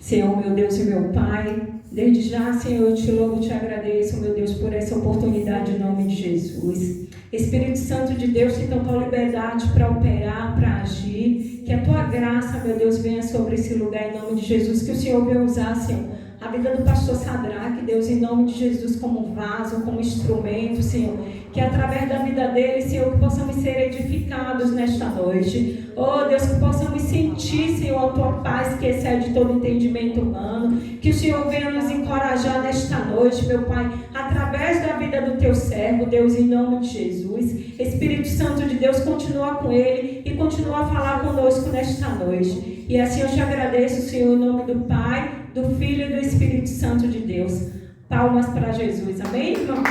Senhor, meu Deus e meu Pai, desde já, Senhor, eu te louvo e te agradeço, meu Deus, por essa oportunidade em nome de Jesus. Espírito Santo de Deus, tem total liberdade para operar, para agir, que a tua graça, meu Deus, venha sobre esse lugar em nome de Jesus, que o Senhor venha usar, Senhor, a vida do pastor Sadraque, Deus, em nome de Jesus, como vaso, como instrumento, Senhor, que através da vida dele, Senhor, que possamos ser edificados nesta noite. Oh, Deus, que possamos sentir, Senhor, a tua paz que excede todo entendimento humano. Que o Senhor venha nos encorajar nesta noite, meu Pai, através da vida do teu servo, Deus, em nome de Jesus. Espírito Santo de Deus, continua com ele e continua a falar conosco nesta noite. E assim eu te agradeço, Senhor, em nome do Pai, do Filho e do Espírito Santo de Deus. Palmas para Jesus. Amém, irmão?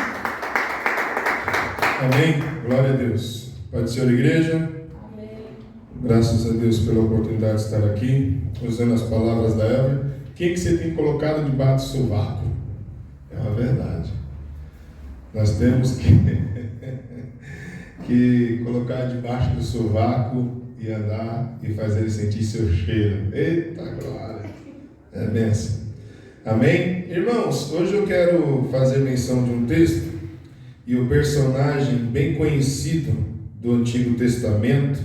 Amém. Glória a Deus. Pai do Senhor, igreja. Amém. Graças a Deus pela oportunidade de estar aqui, usando as palavras da Eva. O que você tem colocado debaixo do sovaco? É uma verdade. Nós temos que colocar debaixo do sovaco e andar e fazer ele sentir seu cheiro. Eita glória! É benção. Amém? Irmãos, hoje eu quero fazer menção de um texto e o personagem bem conhecido do Antigo Testamento.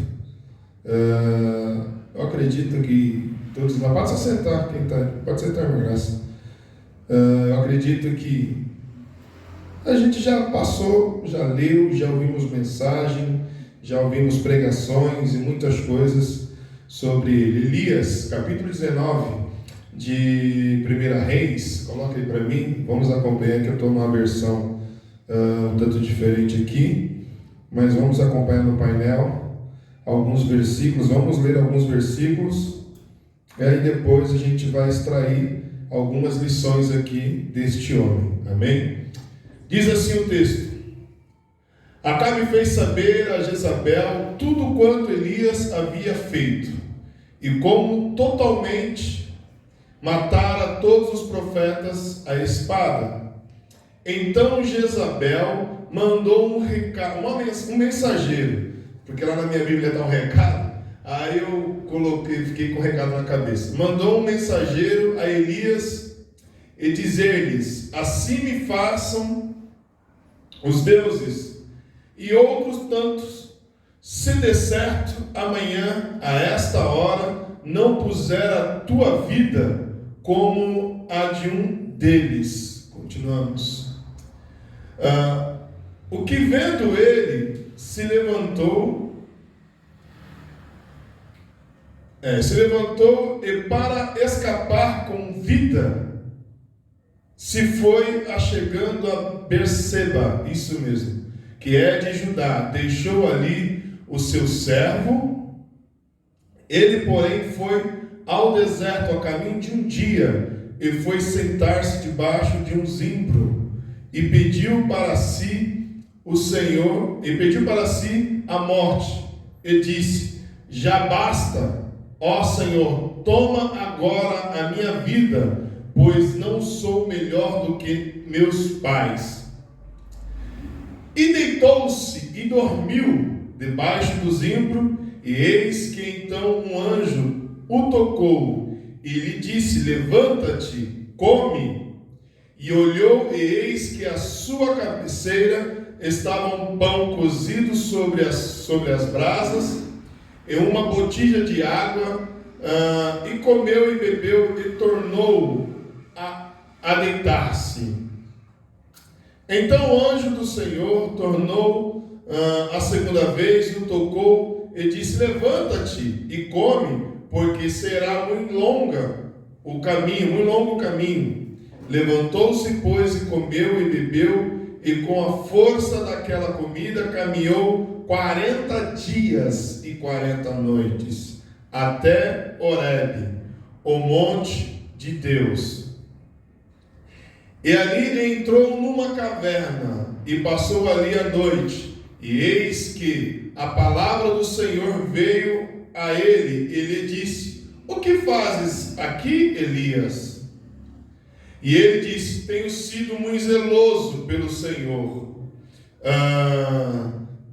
Eu acredito que todos lá, pode se sentar, quem está, pode sentar, irmã Graça. Eu acredito que a gente já passou, já leu, já ouvimos mensagem, já ouvimos pregações e muitas coisas sobre ele. Elias, capítulo 19 de 1 Reis, coloca aí para mim, vamos acompanhar que eu estou numa versão um tanto diferente aqui, mas vamos acompanhar no painel alguns versículos, vamos ler alguns versículos, e aí depois a gente vai extrair algumas lições aqui deste homem, amém? Diz assim o texto: Acabe fez saber a Jezabel tudo quanto Elias havia feito, e como totalmente matara todos os profetas à espada. Então Jezabel mandou um mensageiro, porque lá na minha Bíblia está um recado, aí eu fiquei com o recado na cabeça. Mandou um mensageiro a Elias e dizer-lhes: assim me façam os deuses e outros tantos, se der certo amanhã a esta hora não puser a tua vida como a de um deles. Continuamos. O que vendo ele se levantou e para escapar com vida se foi achegando a Berseba, isso mesmo, que é de Judá, deixou ali o seu servo. Ele, porém, foi ao deserto a caminho de um dia e foi sentar-se debaixo de um zimbro e pediu para si o Senhor, e pediu para si a morte, e disse: já basta, ó Senhor, toma agora a minha vida, pois não sou melhor do que meus pais. E deitou-se e dormiu debaixo do zimbro, e eis que então um anjo o tocou e lhe disse: levanta-te, come. E olhou, e eis que à sua cabeceira estava um pão cozido sobre as brasas e uma botija de água, e comeu e bebeu e tornou a deitar-se. Então o anjo do Senhor tornou a segunda vez, o tocou e disse: levanta-te e come, porque será muito longo o caminho. Levantou-se, pois, e comeu e bebeu, e com a força daquela comida caminhou 40 dias e 40 noites, até Horebe, o monte de Deus. E ali ele entrou numa caverna, e passou ali a noite. E eis que a palavra do Senhor veio a ele, e lhe disse: o que fazes aqui, Elias? E ele disse: tenho sido muito zeloso pelo Senhor,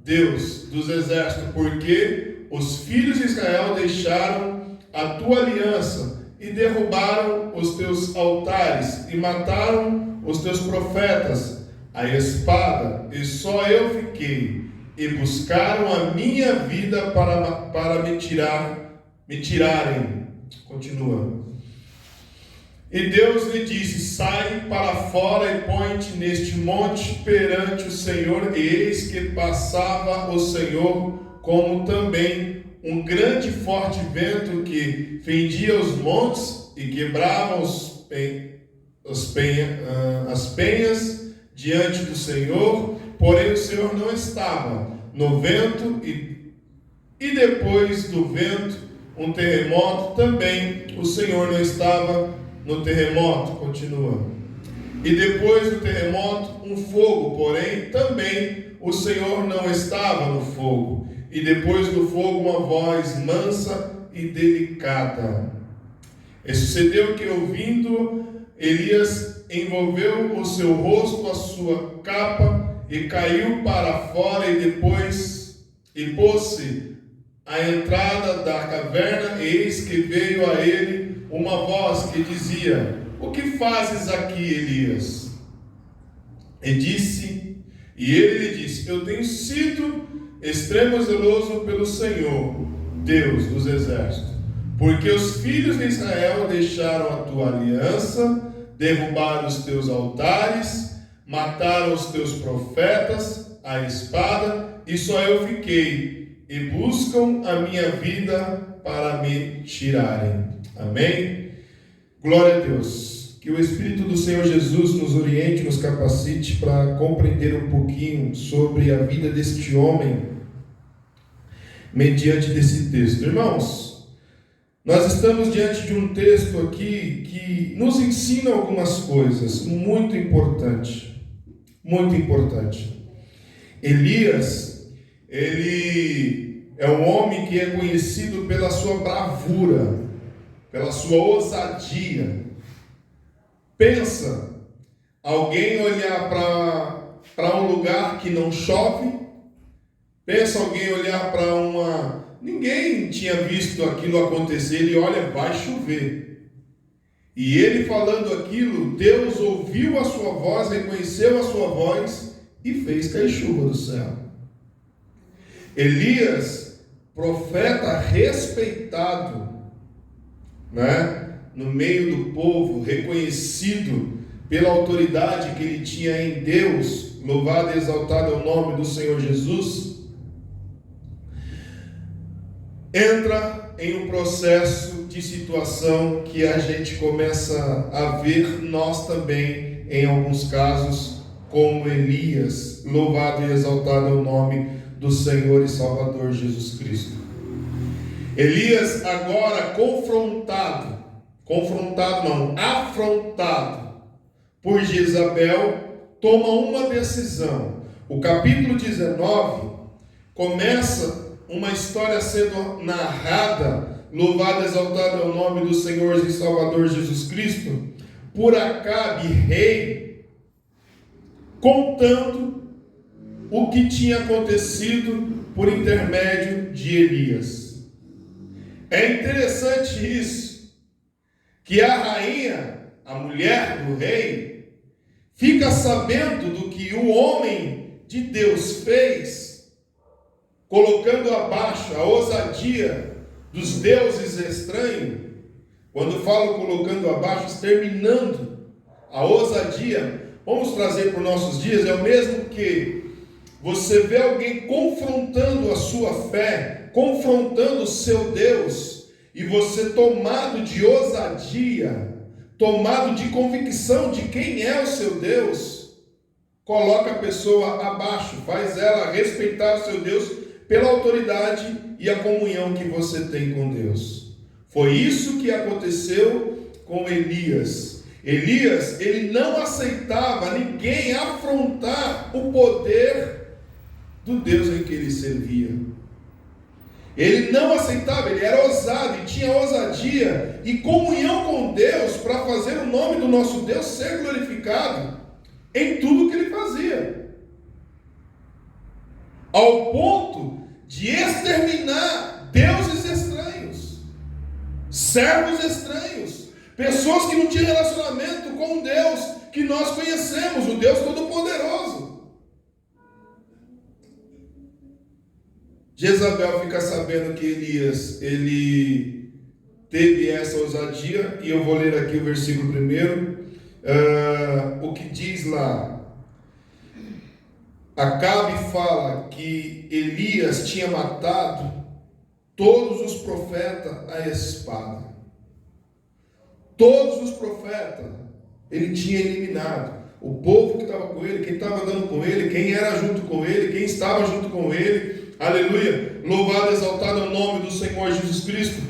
Deus dos exércitos, porque os filhos de Israel deixaram a tua aliança e derrubaram os teus altares e mataram os teus profetas a espada, e só eu fiquei, e buscaram a minha vida para me tirarem. Continua. E Deus lhe disse: sai para fora e põe-te neste monte perante o Senhor. E eis que passava o Senhor, como também um grande e forte vento que fendia os montes e quebrava as penhas diante do Senhor. Porém o Senhor não estava no vento, e depois do vento um terremoto. Também o Senhor não estava no terremoto. Continua. E depois do terremoto um fogo, porém também o Senhor não estava no fogo. E depois do fogo uma voz mansa e delicada. E sucedeu que, ouvindo, Elias envolveu o seu rosto, a sua capa, e caiu para fora, e pôs-se à entrada da caverna. E eis que veio a ele uma voz que dizia: o que fazes aqui, Elias? E ele lhe disse: eu tenho sido extremo zeloso pelo Senhor, Deus dos exércitos, porque os filhos de Israel deixaram a tua aliança, derrubaram os teus altares, mataram os teus profetas à espada, e só eu fiquei, e buscam a minha vida para me tirarem. Amém? Glória a Deus. Que o Espírito do Senhor Jesus nos oriente, nos capacite para compreender um pouquinho sobre a vida deste homem mediante desse texto. Irmãos, nós estamos diante de um texto aqui que nos ensina algumas coisas muito importantes. Muito importante. Elias, ele é um homem que é conhecido pela sua bravura, pela sua ousadia. Pensa, alguém olhar para um lugar que não chove. Pensa alguém olhar para ninguém tinha visto aquilo acontecer, ele olha, vai chover. E ele falando aquilo, Deus ouviu a sua voz, reconheceu a sua voz e fez cair chuva do céu. Elias, profeta respeitado, no meio do povo, reconhecido pela autoridade que ele tinha em Deus, louvado e exaltado é o nome do Senhor Jesus, entra em um processo de situação que a gente começa a ver nós também, em alguns casos, como Elias, louvado e exaltado é o nome do Senhor e Salvador Jesus Cristo. Elias agora afrontado por Jezabel, toma uma decisão. O capítulo 19 começa uma história sendo narrada, louvado e exaltado é o nome do Senhor e Salvador Jesus Cristo, por Acabe, rei, contando o que tinha acontecido por intermédio de Elias. É interessante isso, que a rainha, a mulher do rei, fica sabendo do que o homem de Deus fez, colocando abaixo a ousadia dos deuses estranhos. Quando falo colocando abaixo, exterminando a ousadia, vamos trazer para os nossos dias, é o mesmo que você vê alguém confrontando a sua fé, confrontando o seu Deus, e você, tomado de ousadia, tomado de convicção de quem é o seu Deus, coloca a pessoa abaixo, faz ela respeitar o seu Deus pela autoridade e a comunhão que você tem com Deus. Foi isso que aconteceu com Elias. Elias, ele não aceitava ninguém afrontar o poder do Deus em que ele servia. Ele não aceitava, ele era ousado e tinha ousadia e comunhão com Deus para fazer o nome do nosso Deus ser glorificado em tudo que ele fazia. Ao ponto de exterminar deuses estranhos. servos estranhos, pessoas que não tinham relacionamento com o Deus que nós conhecemos, o Deus Todo-Poderoso. Jezabel fica sabendo que Elias, ele teve essa ousadia, e eu vou ler aqui o versículo primeiro, o que diz lá. Acabe fala que Elias tinha matado todos os profetas à espada. Todos os profetas ele tinha eliminado. O povo que estava com ele, quem estava andando com ele, quem era junto com ele, quem estava junto com ele. Aleluia! Louvado e exaltado é o nome do Senhor Jesus Cristo.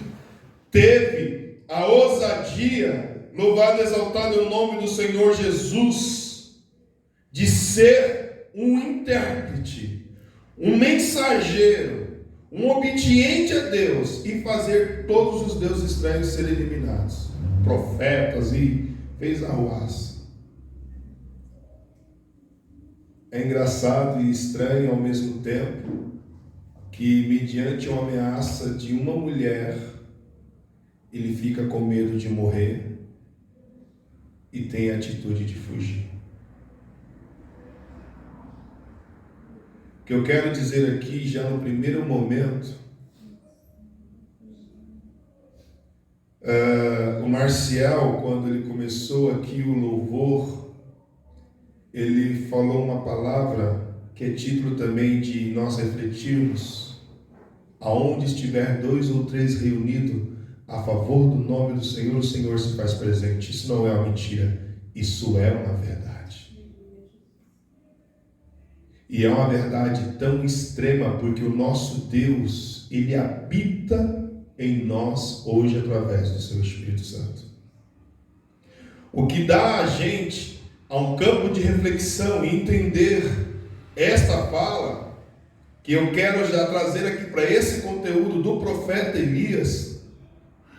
Teve a ousadia, louvado e exaltado é o nome do Senhor Jesus, de ser um intérprete, um mensageiro, um obediente a Deus, e fazer todos os deuses estranhos serem eliminados, profetas, e fez arruaça. É engraçado e estranho ao mesmo tempo que, mediante uma ameaça de uma mulher, ele fica com medo de morrer e tem a atitude de fugir. O que eu quero dizer aqui, já no primeiro momento, o Marcial, quando ele começou aqui o louvor, ele falou uma palavra que é título também de nós refletirmos: aonde estiver 2 ou 3 reunidos a favor do nome do Senhor, o Senhor se faz presente. Isso não é uma mentira, isso é uma verdade. E é uma verdade tão extrema, porque o nosso Deus, ele habita em nós hoje através do seu Espírito Santo. O que dá a gente a um campo de reflexão e entender esta fala, que eu quero já trazer aqui para esse conteúdo do profeta Elias,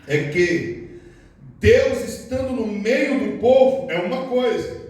é que Deus estando no meio do povo é uma coisa,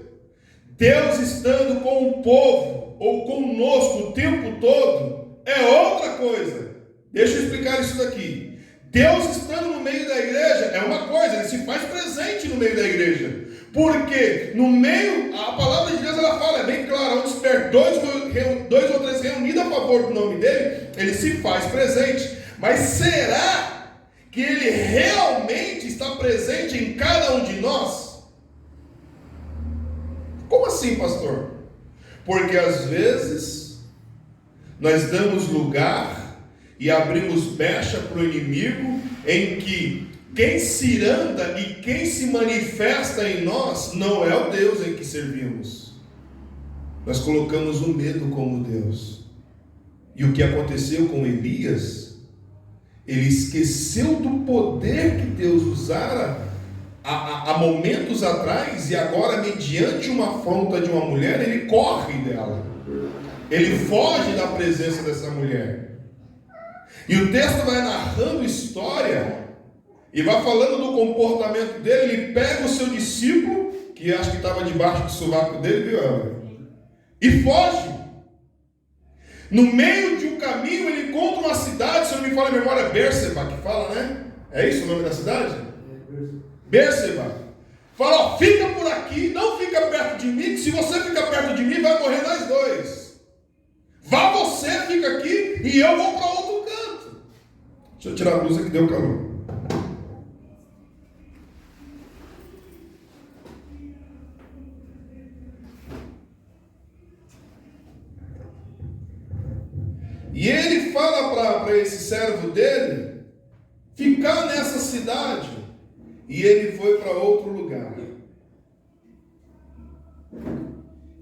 Deus estando com o povo ou conosco o tempo todo é outra coisa. Deixa eu explicar isso daqui. Deus estando no meio da igreja é uma coisa, ele se faz presente no meio da igreja. Porque no meio, a palavra de Deus ela fala, é bem clara, onde estiver 2 ou 3 reunidos a favor do nome dele, ele se faz presente. Mas será que ele realmente está presente em cada um de nós? Como assim, pastor? Porque às vezes nós damos lugar e abrimos brecha para o inimigo, em que quem ciranda e quem se manifesta em nós não é o Deus em que servimos. Nós colocamos o medo como Deus. E o que aconteceu com Elias, ele esqueceu do poder que Deus usara há momentos atrás, e agora, mediante uma afronta de uma mulher, ele corre dela, ele foge da presença dessa mulher. E o texto vai narrando história e vai falando do comportamento dele. Ele pega o seu discípulo, que acho que estava debaixo do sovaco dele, viu, Elber? E foge. No meio de um caminho ele encontra uma cidade, se eu não me falha a memória, Berseba, que fala, né? É isso o nome da cidade? Berseba. Fala, ó, fica por aqui, não fica perto de mim, que se você ficar perto de mim, vai morrer nós dois. Vá você, fica aqui, e eu vou para outro canto. Deixa eu tirar a blusa que deu calor. E ele fala para esse servo dele ficar nessa cidade. E ele foi para outro lugar.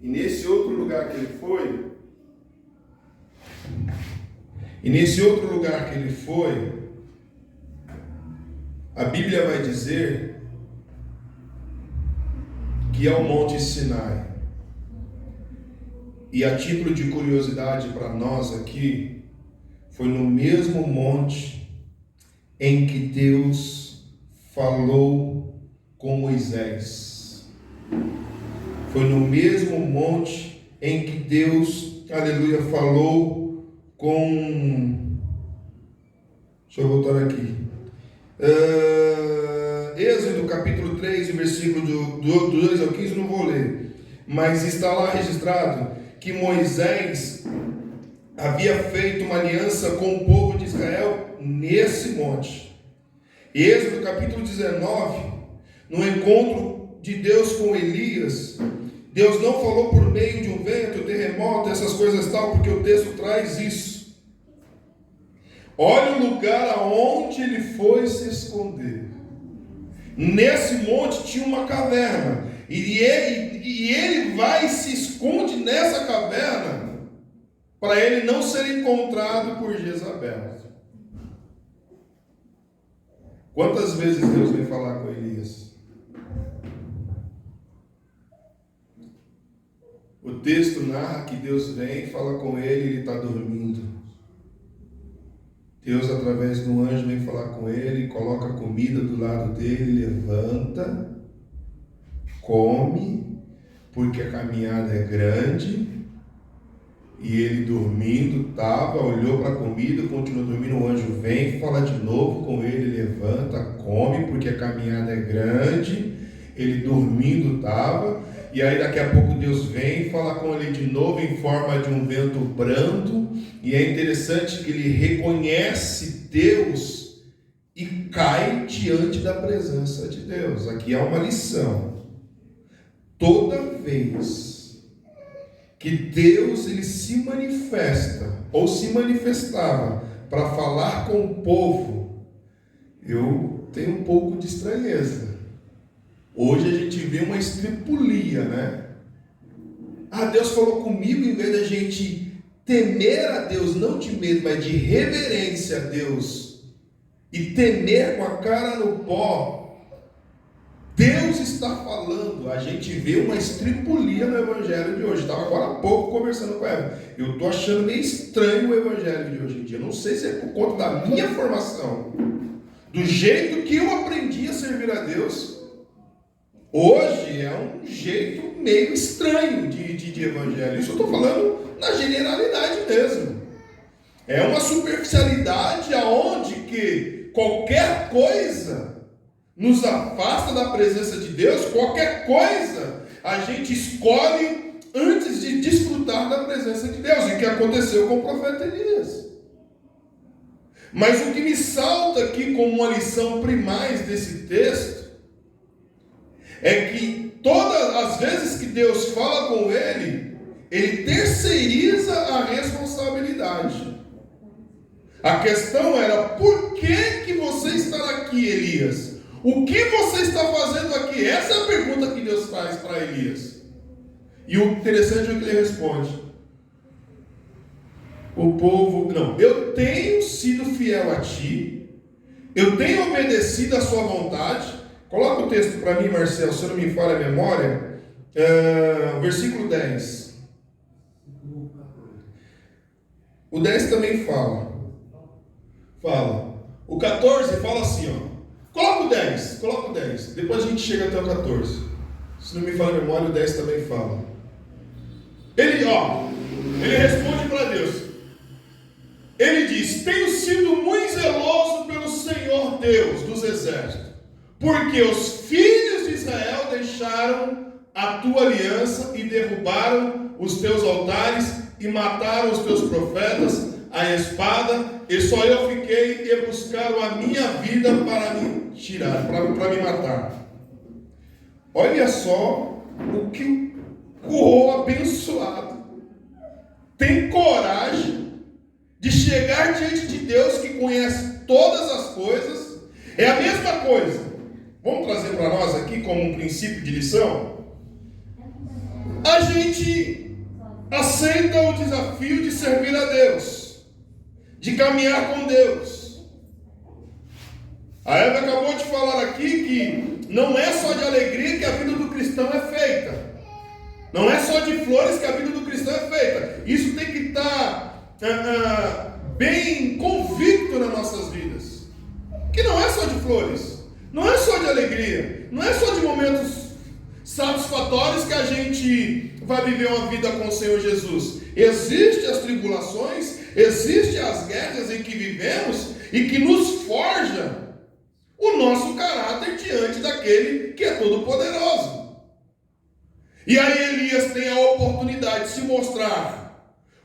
E nesse outro lugar que ele foi, a Bíblia vai dizer que é o Monte Sinai. E a título de curiosidade para nós aqui, foi no mesmo monte em que Deus falou com Moisés. Foi no mesmo monte em que Deus, aleluia, falou com... Deixa eu voltar aqui. Êxodo capítulo 3, versículo do 2 ao 15, não vou ler, mas está lá registrado que Moisés havia feito uma aliança com o povo de Israel nesse monte. Êxodo capítulo 19, no encontro de Deus com Elias, Deus não falou por meio de um vento, terremoto, essas coisas tal, porque o texto traz isso. Olha o lugar aonde ele foi se esconder. Nesse monte tinha uma caverna, e ele vai e se esconde nessa caverna, para ele não ser encontrado por Jezabel. Quantas vezes Deus vem falar com Elias? O texto narra que Deus vem, fala com ele está dormindo. Deus, através do anjo, vem falar com ele, coloca comida do lado dele, levanta, come, porque a caminhada é grande. E ele dormindo, olhou para a comida, continuou dormindo, o anjo vem, fala de novo com ele, levanta, come, porque a caminhada é grande. Ele dormindo e aí daqui a pouco Deus vem, fala com ele de novo em forma de um vento brando, e é interessante que ele reconhece Deus e cai diante da presença de Deus. Aqui há uma lição. Toda vez que Deus ele se manifesta ou se manifestava para falar com o povo, eu tenho um pouco de estranheza. Hoje a gente vê uma estripulia, né? Deus falou comigo, em vez da gente temer a Deus, não de medo, mas de reverência a Deus, e temer com a cara no pó, Deus está falando. A gente vê uma estripulia no evangelho de hoje. Estava agora há pouco conversando com ela. Eu estou achando meio estranho o evangelho de hoje em dia. Não sei se é por conta da minha formação, do jeito que eu aprendi a servir a Deus. Hoje é um jeito meio estranho de evangelho. Isso eu estou falando na generalidade mesmo. É uma superficialidade aonde que qualquer coisa nos afasta da presença de Deus, qualquer coisa a gente escolhe antes de desfrutar da presença de Deus, e que aconteceu com o profeta Elias. Mas o que me salta aqui como uma lição primais desse texto é que todas as vezes que Deus fala com ele terceiriza a responsabilidade. A questão era: por que você está aqui, Elias? O que você está fazendo aqui? Essa é a pergunta que Deus faz para Elias. E o interessante é que ele responde: eu tenho sido fiel a ti, eu tenho obedecido a sua vontade. Coloca o texto para mim, Marcelo, se não me falha a memória, versículo 10. O 10 também fala. O 14 fala assim, Coloca o 10. Depois a gente chega até o 14. Se não me falha a memória, o 10 também fala. Ele responde para Deus. Ele diz: tenho sido muito zeloso pelo Senhor Deus dos exércitos, porque os filhos de Israel deixaram a tua aliança e derrubaram os teus altares e mataram os teus profetas a espada, e só eu fiquei e buscaram a minha vida para me tirar, para me matar. Olha só o que o abençoado tem coragem de chegar diante de Deus, que conhece todas as coisas. É a mesma coisa. Vamos trazer para nós aqui como um princípio de lição. A gente aceita o desafio de servir a Deus, de caminhar com Deus. A Eva acabou de falar aqui que não é só de alegria que a vida do cristão é feita. Não é só de flores que a vida do cristão é feita. Isso tem que estar bem convicto nas nossas vidas. Que não é só de flores, não é só de alegria, não é só de momentos satisfatórios que a gente vai viver uma vida com o Senhor Jesus. Existem as tribulações, existem as guerras em que vivemos e que nos forja o nosso caráter diante daquele que é todo-poderoso. E aí Elias tem a oportunidade de se mostrar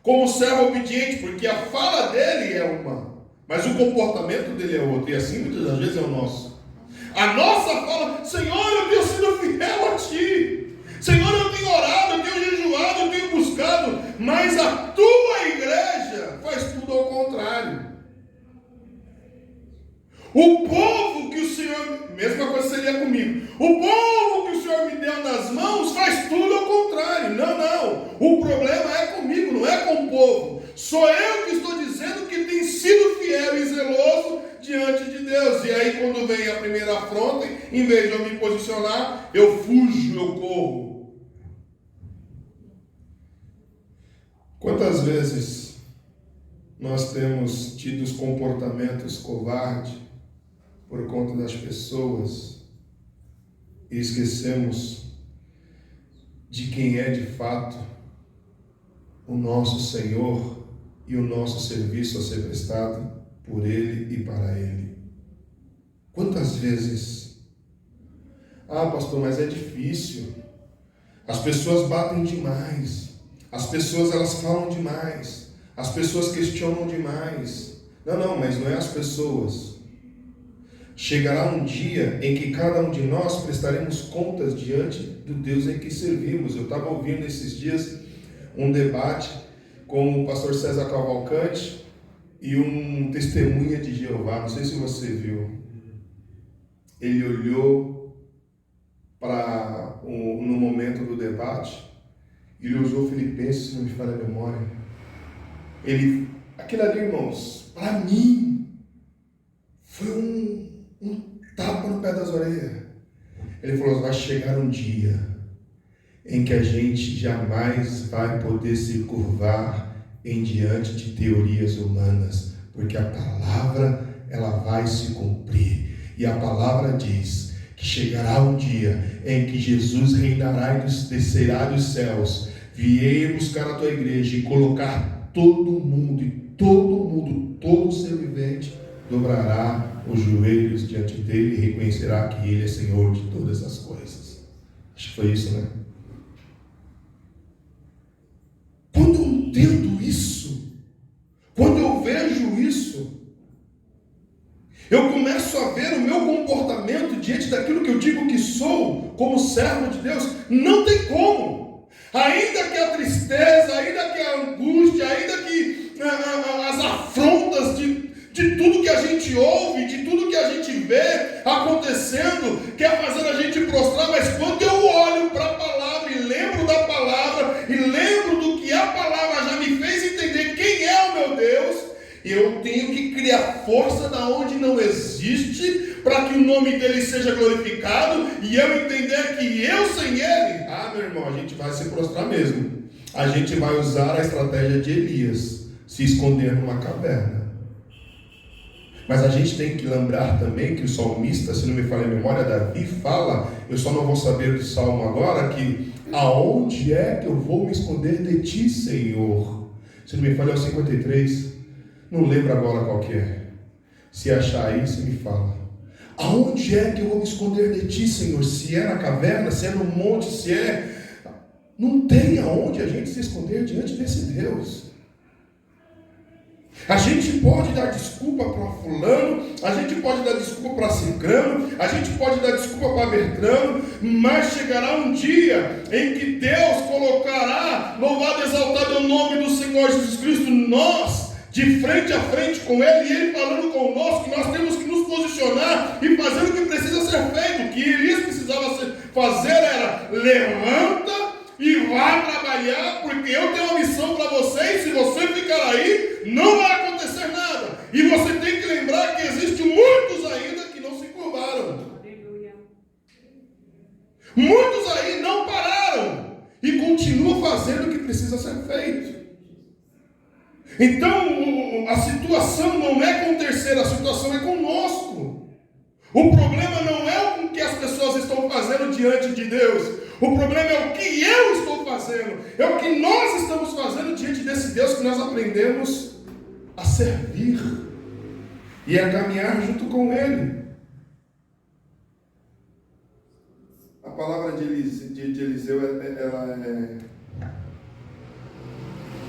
como servo obediente, porque a fala dele é uma, mas o comportamento dele é outro, e assim muitas das vezes é o nosso. A nossa fala: Senhor, eu tenho sido fiel a Ti, Senhor, eu tenho orado, eu tenho jejuado, eu tenho buscado, mas a Tua igreja faz tudo ao contrário. O povo que o Senhor, mesma coisa seria comigo, o povo que o Senhor me deu nas mãos faz tudo ao contrário. Não, o problema é comigo, não é com o povo. Sou eu que estou dizendo que tem sido fiel e zeloso diante de Deus. E aí quando vem a primeira afronta, em vez de eu me posicionar, eu fujo, eu corro. Quantas vezes nós temos tido os comportamentos covardes por conta das pessoas e esquecemos de quem é de fato o nosso Senhor e o nosso serviço a ser prestado por Ele e para Ele. Quantas vezes? Pastor, mas é difícil. As pessoas batem demais. As pessoas, elas falam demais. As pessoas questionam demais. Não, mas não é as pessoas. Chegará um dia em que cada um de nós prestaremos contas diante do Deus em que servimos. Eu estava ouvindo esses dias um debate com o pastor César Cavalcante e um testemunha de Jeová. Não sei se você viu. Ele olhou no momento do debate, ele usou Filipenses, se não me falha a memória. Aquilo ali, irmãos, para mim, foi um tapa no pé das orelhas. Ele falou: vai chegar um dia em que a gente jamais vai poder se curvar em diante de teorias humanas, porque a palavra, ela vai se cumprir. E a palavra diz que chegará um dia em que Jesus reinará e descerá dos céus, virei buscar a tua igreja e colocar todo mundo, todo ser vivente dobrará os joelhos diante dele e reconhecerá que ele é Senhor de todas as coisas. Acho que foi isso, né? Quando eu entendo isso, quando eu vejo isso, eu começo a ver o meu comportamento diante daquilo que eu digo que sou, como servo de Deus. Não tem como. Ainda que a tristeza, ainda que a angústia, ainda que as afrontas de tudo que a gente ouve, de tudo que a gente vê acontecendo, quer fazer a gente prostrar, mas quando eu olho para a palavra e lembro da palavra, e lembro do que a palavra já me fez entender quem é o meu Deus, eu tenho que criar força da onde não existe, para que o nome dele seja glorificado, e eu entender que eu sem ele, meu irmão, a gente vai se prostrar mesmo. A gente vai usar a estratégia de Elias, se esconder numa caverna. Mas a gente tem que lembrar também que o salmista, se não me falha a memória, Davi fala, eu só não vou saber do salmo agora, que aonde é que eu vou me esconder de ti, Senhor? Se não me falha é o 53, não lembro agora qual que é. Se achar aí, você me fala. Aonde é que eu vou me esconder de ti, Senhor? Se é na caverna, se é no monte, se é... Não tem aonde a gente se esconder diante desse Deus. A gente pode dar desculpa para fulano, a gente pode dar desculpa para ciclano, a gente pode dar desculpa para Bertrano, mas chegará um dia em que Deus colocará, louvado e exaltado é o nome do Senhor Jesus Cristo, nós, de frente a frente com Ele, e Ele falando conosco, que nós temos que nos posicionar e fazer o que precisa ser feito. O que Elias precisava fazer era: levanta e vá trabalhar, porque eu tenho uma missão para você, e se você ficar aí, não vai acontecer nada. E você tem que lembrar que existem muitos ainda que não se curvaram. Muitos aí não pararam e continuam fazendo o que precisa ser feito. Então, a situação não é com o terceiro, a situação é conosco. O problema não é o que as pessoas estão fazendo diante de Deus. O problema é o que eu estou fazendo. É o que nós estamos fazendo diante desse Deus que nós aprendemos a servir e a caminhar junto com Ele. palavra de Eliseu, ela é...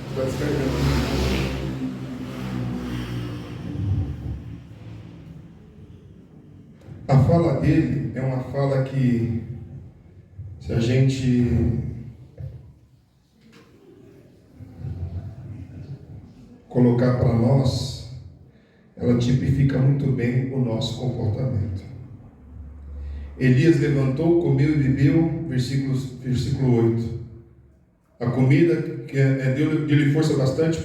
Está descarregando. A fala dele é uma fala que, se a gente colocar para nós, ela tipifica muito bem o nosso comportamento. Elias levantou, comeu e bebeu, versículo 8. A comida deu-lhe força bastante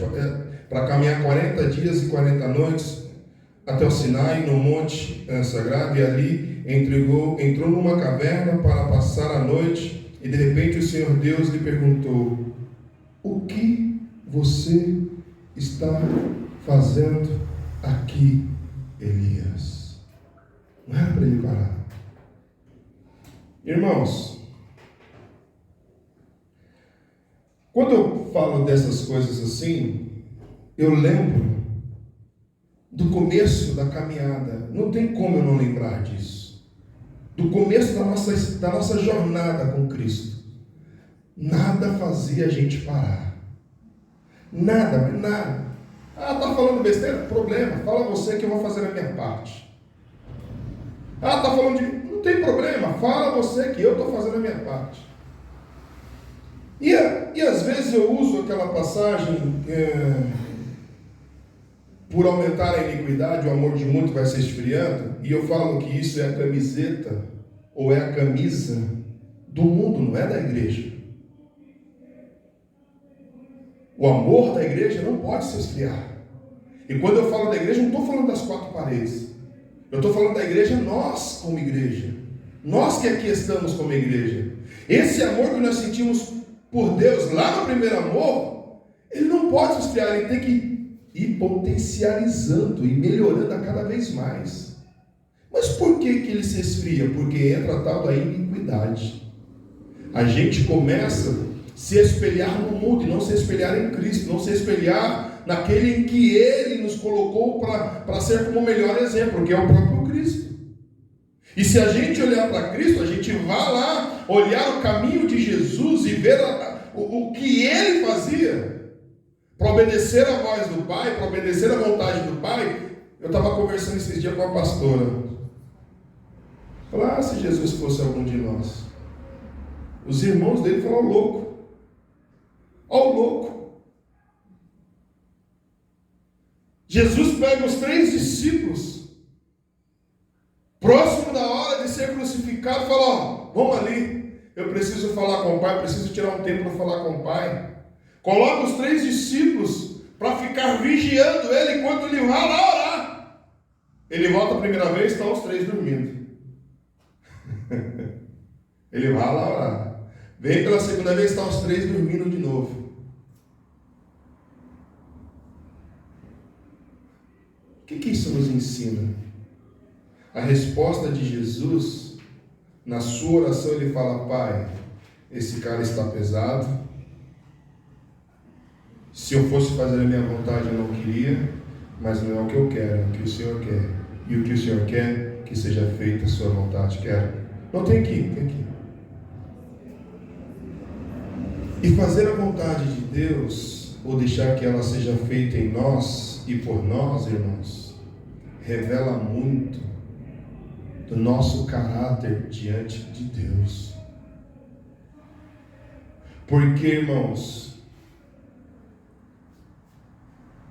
para caminhar 40 dias e 40 noites até o Sinai, no monte sagrado, e ali entrou numa caverna para passar a noite, e de repente o Senhor Deus lhe perguntou: o que você está fazendo aqui, Elias? Não era para ele parar. Irmãos, quando eu falo dessas coisas assim, eu lembro do começo da caminhada. Não tem como eu não lembrar disso. Do começo da nossa jornada com Cristo. Nada fazia a gente parar. Nada, mas nada. Ah, tá falando besteira? Problema. Fala você que eu vou fazer a minha parte. Ah, tá falando de... Não tem problema. Fala você que eu estou fazendo a minha parte. E às vezes eu uso aquela passagem... por aumentar a iniquidade, o amor de muito vai se esfriando, e eu falo que isso é a camiseta, ou é a camisa do mundo, não é da igreja. O amor da igreja não pode se esfriar. E quando eu falo da igreja, não estou falando das quatro paredes. Eu estou falando da igreja, nós como igreja. Nós que aqui estamos como igreja. Esse amor que nós sentimos por Deus, lá no primeiro amor, ele não pode se esfriar, ele tem que ir potencializando e melhorando a cada vez mais. Mas por que ele se esfria? Porque entra a tal da iniquidade. A gente começa a se espelhar no mundo e não se espelhar em Cristo, não se espelhar naquele em que Ele nos colocou para ser como o melhor exemplo, que é o próprio Cristo. E se a gente olhar para Cristo, a gente vai lá olhar o caminho de Jesus e ver o que Ele fazia para obedecer a voz do Pai, para obedecer a vontade do Pai. Eu estava conversando esses dias com a pastora. Falei, se Jesus fosse algum de nós. Os irmãos dele falaram, louco. Ó o louco. Jesus pega os 3 discípulos, próximo da hora de ser crucificado, e fala, vamos ali. Eu preciso falar com o Pai, preciso tirar um tempo para falar com o Pai. Coloca os 3 discípulos para ficar vigiando ele enquanto ele vai lá orar. Ele volta a primeira vez, estão os 3 dormindo. Ele vai lá orar. Vem pela segunda vez, estão os 3 dormindo de novo. O que isso nos ensina? A resposta de Jesus, na sua oração, ele fala, Pai, esse cara está pesado. Se eu fosse fazer a minha vontade, eu não queria, mas não é o que eu quero, é o que o Senhor quer. E o que o Senhor quer, que seja feita a sua vontade. Quero. Não, tem aqui. E fazer a vontade de Deus, ou deixar que ela seja feita em nós e por nós, irmãos, revela muito do nosso caráter diante de Deus. Porque, irmãos,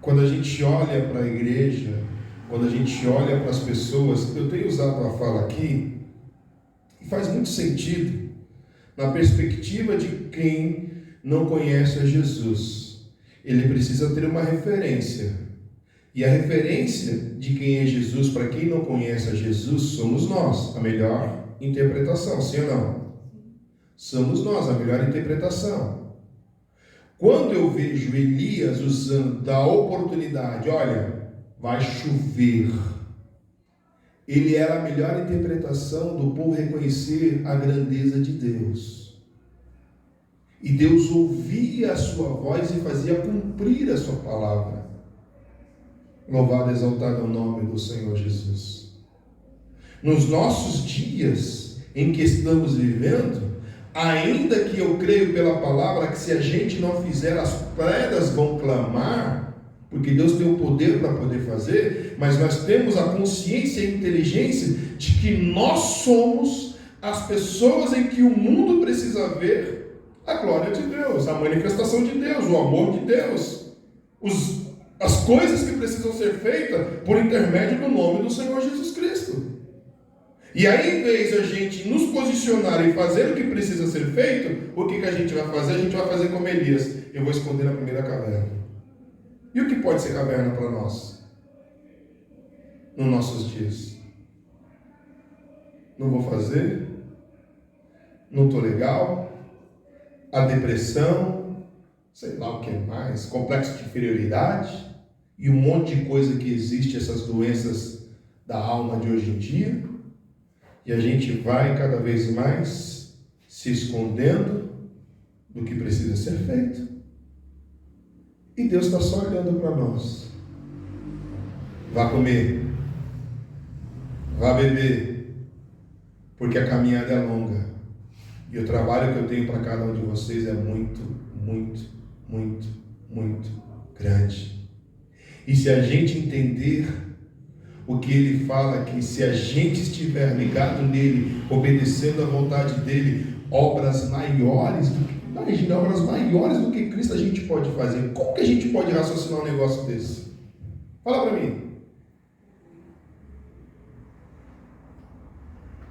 quando a gente olha para a igreja, quando a gente olha para as pessoas, eu tenho usado a fala aqui, e faz muito sentido, na perspectiva de quem não conhece a Jesus. Ele precisa ter uma referência. E a referência de quem é Jesus, para quem não conhece a Jesus, somos nós. A melhor interpretação, sim ou não? Somos nós, a melhor interpretação. Quando eu vejo Elias usando da oportunidade, olha, vai chover. Ele era a melhor interpretação do povo reconhecer a grandeza de Deus. E Deus ouvia a sua voz e fazia cumprir a sua palavra. Louvado e exaltado é o nome do Senhor Jesus. Nos nossos dias, em que estamos vivendo, ainda que eu creio pela palavra que se a gente não fizer, as pedras vão clamar, porque Deus tem o poder para poder fazer, mas nós temos a consciência e a inteligência de que nós somos as pessoas em que o mundo precisa ver a glória de Deus, a manifestação de Deus, o amor de Deus, as coisas que precisam ser feitas por intermédio do nome do Senhor Jesus Cristo. E aí, em vez de a gente nos posicionar e fazer o que precisa ser feito, o que a gente vai fazer? A gente vai fazer como Elias: eu vou esconder na primeira caverna. E o que pode ser caverna para nós? Nos nossos dias. Não vou fazer, não estou legal, a depressão, sei lá o que mais, complexo de inferioridade e um monte de coisa que existe, essas doenças da alma de hoje em dia. E a gente vai cada vez mais se escondendo do que precisa ser feito. E Deus está só olhando para nós. Vá comer, vá beber, porque a caminhada é longa. E o trabalho que eu tenho para cada um de vocês é muito, muito, muito, muito grande. E se a gente entender o que ele fala, que se a gente estiver ligado nele, obedecendo à vontade dele, obras maiores do que, imagina, obras maiores do que Cristo a gente pode fazer. Como que a gente pode raciocinar um negócio desse? Fala para mim.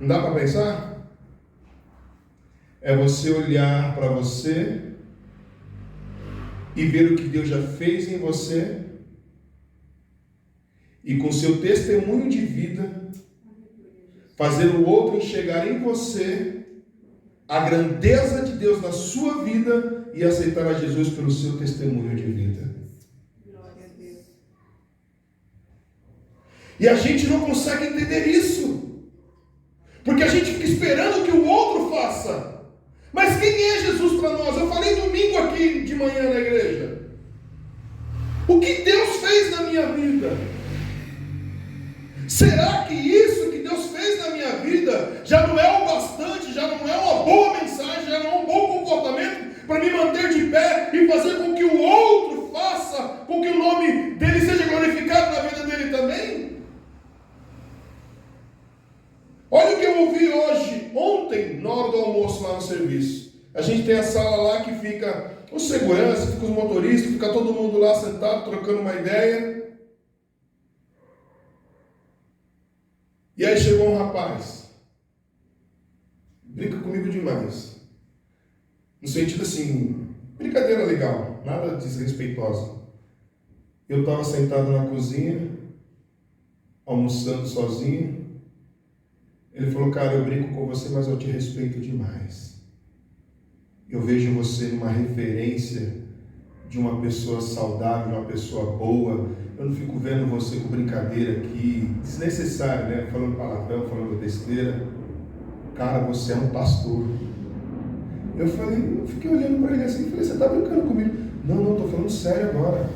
Não dá para pensar? É você olhar para você e ver o que Deus já fez em você, e com seu testemunho de vida fazer o outro enxergar em você a grandeza de Deus na sua vida e aceitar a Jesus pelo seu testemunho de vida. Glória a Deus. E a gente não consegue entender isso, porque a gente fica esperando que o outro faça. Mas quem é Jesus para nós? Eu falei domingo aqui de manhã na igreja. O que Deus fez na minha vida? Será que isso que Deus fez na minha vida já não é o bastante, já não é uma boa mensagem, já não é um bom comportamento para me manter de pé e fazer com que o outro faça, com que o nome dele seja glorificado na vida dele também? Olha o que eu ouvi ontem, na hora do almoço lá no serviço. A gente tem a sala lá que fica os seguranças, fica os motoristas, fica todo mundo lá sentado, trocando uma ideia. E aí chegou um rapaz, brinca comigo demais, no sentido assim, brincadeira legal, nada desrespeitosa. Eu estava sentado na cozinha, almoçando sozinho. Ele falou: cara, eu brinco com você, mas eu te respeito demais. Eu vejo você numa referência de uma pessoa saudável, de uma pessoa boa. Eu não fico vendo você com brincadeira aqui, desnecessário, né? Falando palavrão, falando besteira. Cara, você é um pastor. Eu fiquei olhando para ele assim e falei: você está brincando comigo? Não, estou falando sério agora.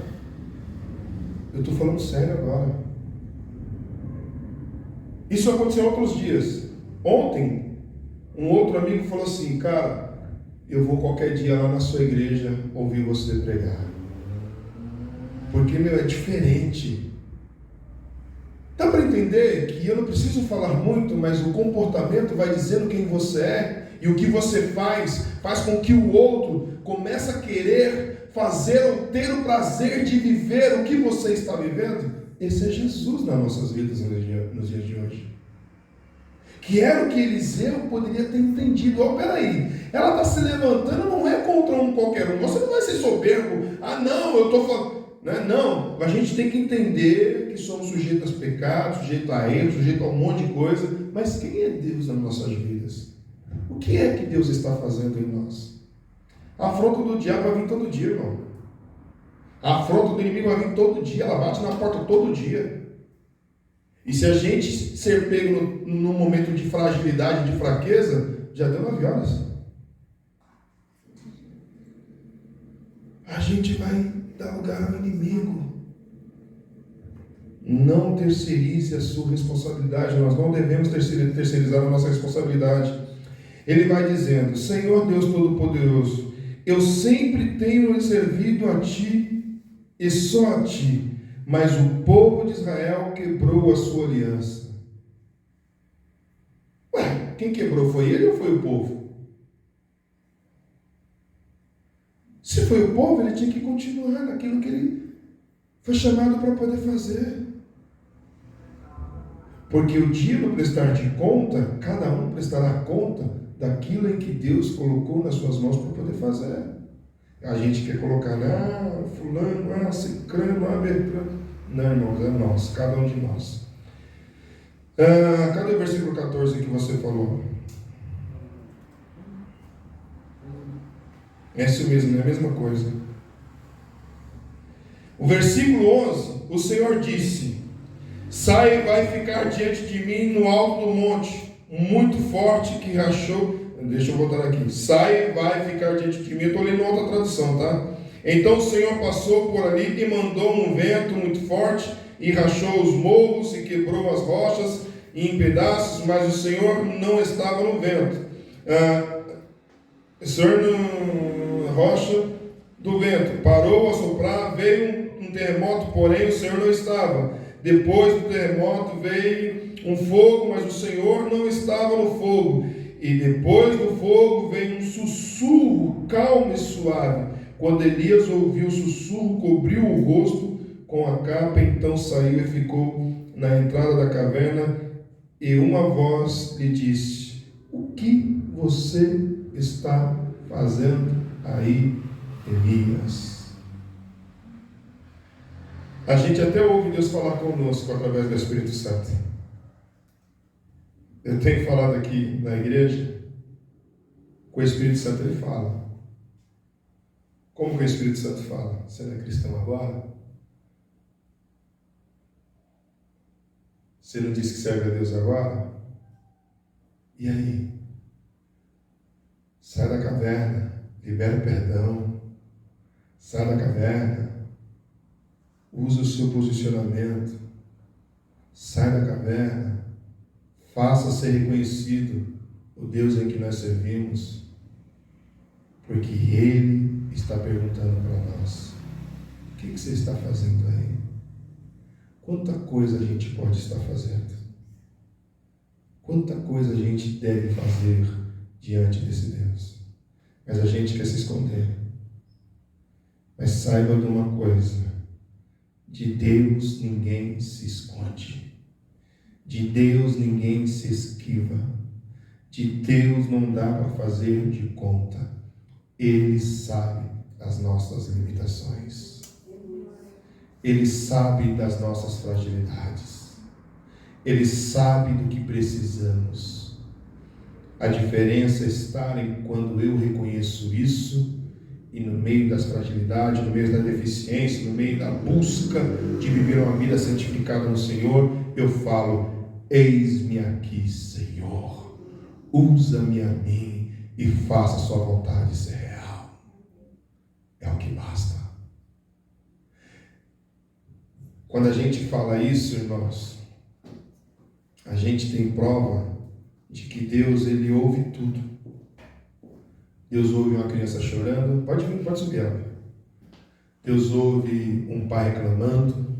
Eu estou falando sério agora. Isso aconteceu outros dias. Ontem, um outro amigo falou assim: cara, eu vou qualquer dia lá na sua igreja ouvir você pregar. Porque, é diferente. Dá para entender que eu não preciso falar muito, mas o comportamento vai dizendo quem você é, e o que você faz com que o outro comece a querer fazer ou ter o prazer de viver o que você está vivendo. Esse é Jesus nas nossas vidas nos dias de hoje. Que era o que Eliseu poderia ter entendido. Peraí, ela está se levantando, não é contra um qualquer um. Você não vai ser soberbo. Não, eu estou falando. Não, a gente tem que entender que somos sujeitos a pecados, sujeitos a erros, sujeitos a um monte de coisa. Mas quem é Deus nas nossas vidas? O que é que Deus está fazendo em nós? A afronta do diabo vai vir todo dia, irmão. A afronta do inimigo vai vir todo dia, ela bate na porta todo dia. E se a gente ser pego num momento de fragilidade, de fraqueza, já deu 9 horas. A gente vai dar lugar ao inimigo. Não terceirize a sua responsabilidade. Nós não devemos terceirizar a nossa responsabilidade. Ele vai dizendo: Senhor Deus Todo-Poderoso, eu sempre tenho servido a Ti e só a Ti, mas o povo de Israel quebrou a sua aliança. Ué, quem quebrou foi ele ou foi o povo? Se foi o povo, ele tinha que continuar naquilo que ele foi chamado para poder fazer. Porque o dia do prestar de conta, cada um prestará conta daquilo em que Deus colocou nas suas mãos para poder fazer. A gente quer colocar, fulano, cicrano, Bertrano. Não, irmãos, é nós, cada um de nós. Cadê o versículo 14 que você falou? É isso mesmo, é a mesma coisa. O versículo 11, o Senhor disse: Sai e vai ficar diante de mim no alto do monte, muito forte que rachou. Deixa eu botar aqui. Sai e vai ficar diante de mim. Eu estou lendo outra tradução, tá? Então o Senhor passou por ali e mandou um vento muito forte e rachou os morros e quebrou as rochas em pedaços, mas o Senhor não estava no vento. O Senhor na rocha do vento parou a soprar, veio um terremoto, porém o Senhor não estava. Depois do terremoto veio um fogo, mas o Senhor não estava no fogo. E depois do fogo veio um sussurro calmo e suave. Quando Elias ouviu o sussurro, cobriu o rosto com a capa, então saiu e ficou na entrada da caverna. E uma voz lhe disse: O que você está fazendo aí, Elias? A gente até ouve Deus falar conosco através do Espírito Santo. Eu tenho falado aqui na igreja, com o Espírito Santo ele fala. Como que o Espírito Santo fala? Você não é cristão agora? Você não disse que serve a Deus agora? E aí? Sai da caverna, libera perdão, sai da caverna, usa o seu posicionamento, sai da caverna, faça ser reconhecido o Deus em que nós servimos, porque Ele está perguntando para nós: o que você está fazendo aí? Quanta coisa a gente pode estar fazendo, quanta coisa a gente deve fazer diante desse Deus, mas a gente quer se esconder. Mas saiba de uma coisa: de Deus ninguém se esconde, de Deus ninguém se esquiva, de Deus não dá para fazer de conta. Ele sabe das nossas limitações, Ele sabe das nossas fragilidades, Ele sabe do que precisamos. A diferença está em quando eu reconheço isso, e no meio das fragilidades, no meio da deficiência, no meio da busca de viver uma vida santificada no Senhor, eu falo: eis-me aqui, Senhor, usa-me a mim e faça a sua vontade ser real. É o que basta. Quando a gente fala isso, irmãos, a gente tem prova de que Deus, Ele ouve tudo. Deus ouve uma criança chorando, pode subir ela. Deus ouve um pai reclamando,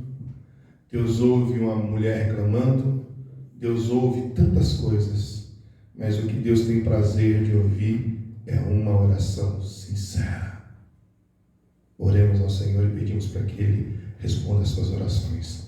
Deus ouve uma mulher reclamando, Deus ouve tantas coisas, mas o que Deus tem prazer de ouvir é uma oração sincera. Oremos ao Senhor e pedimos para que Ele responda as suas orações.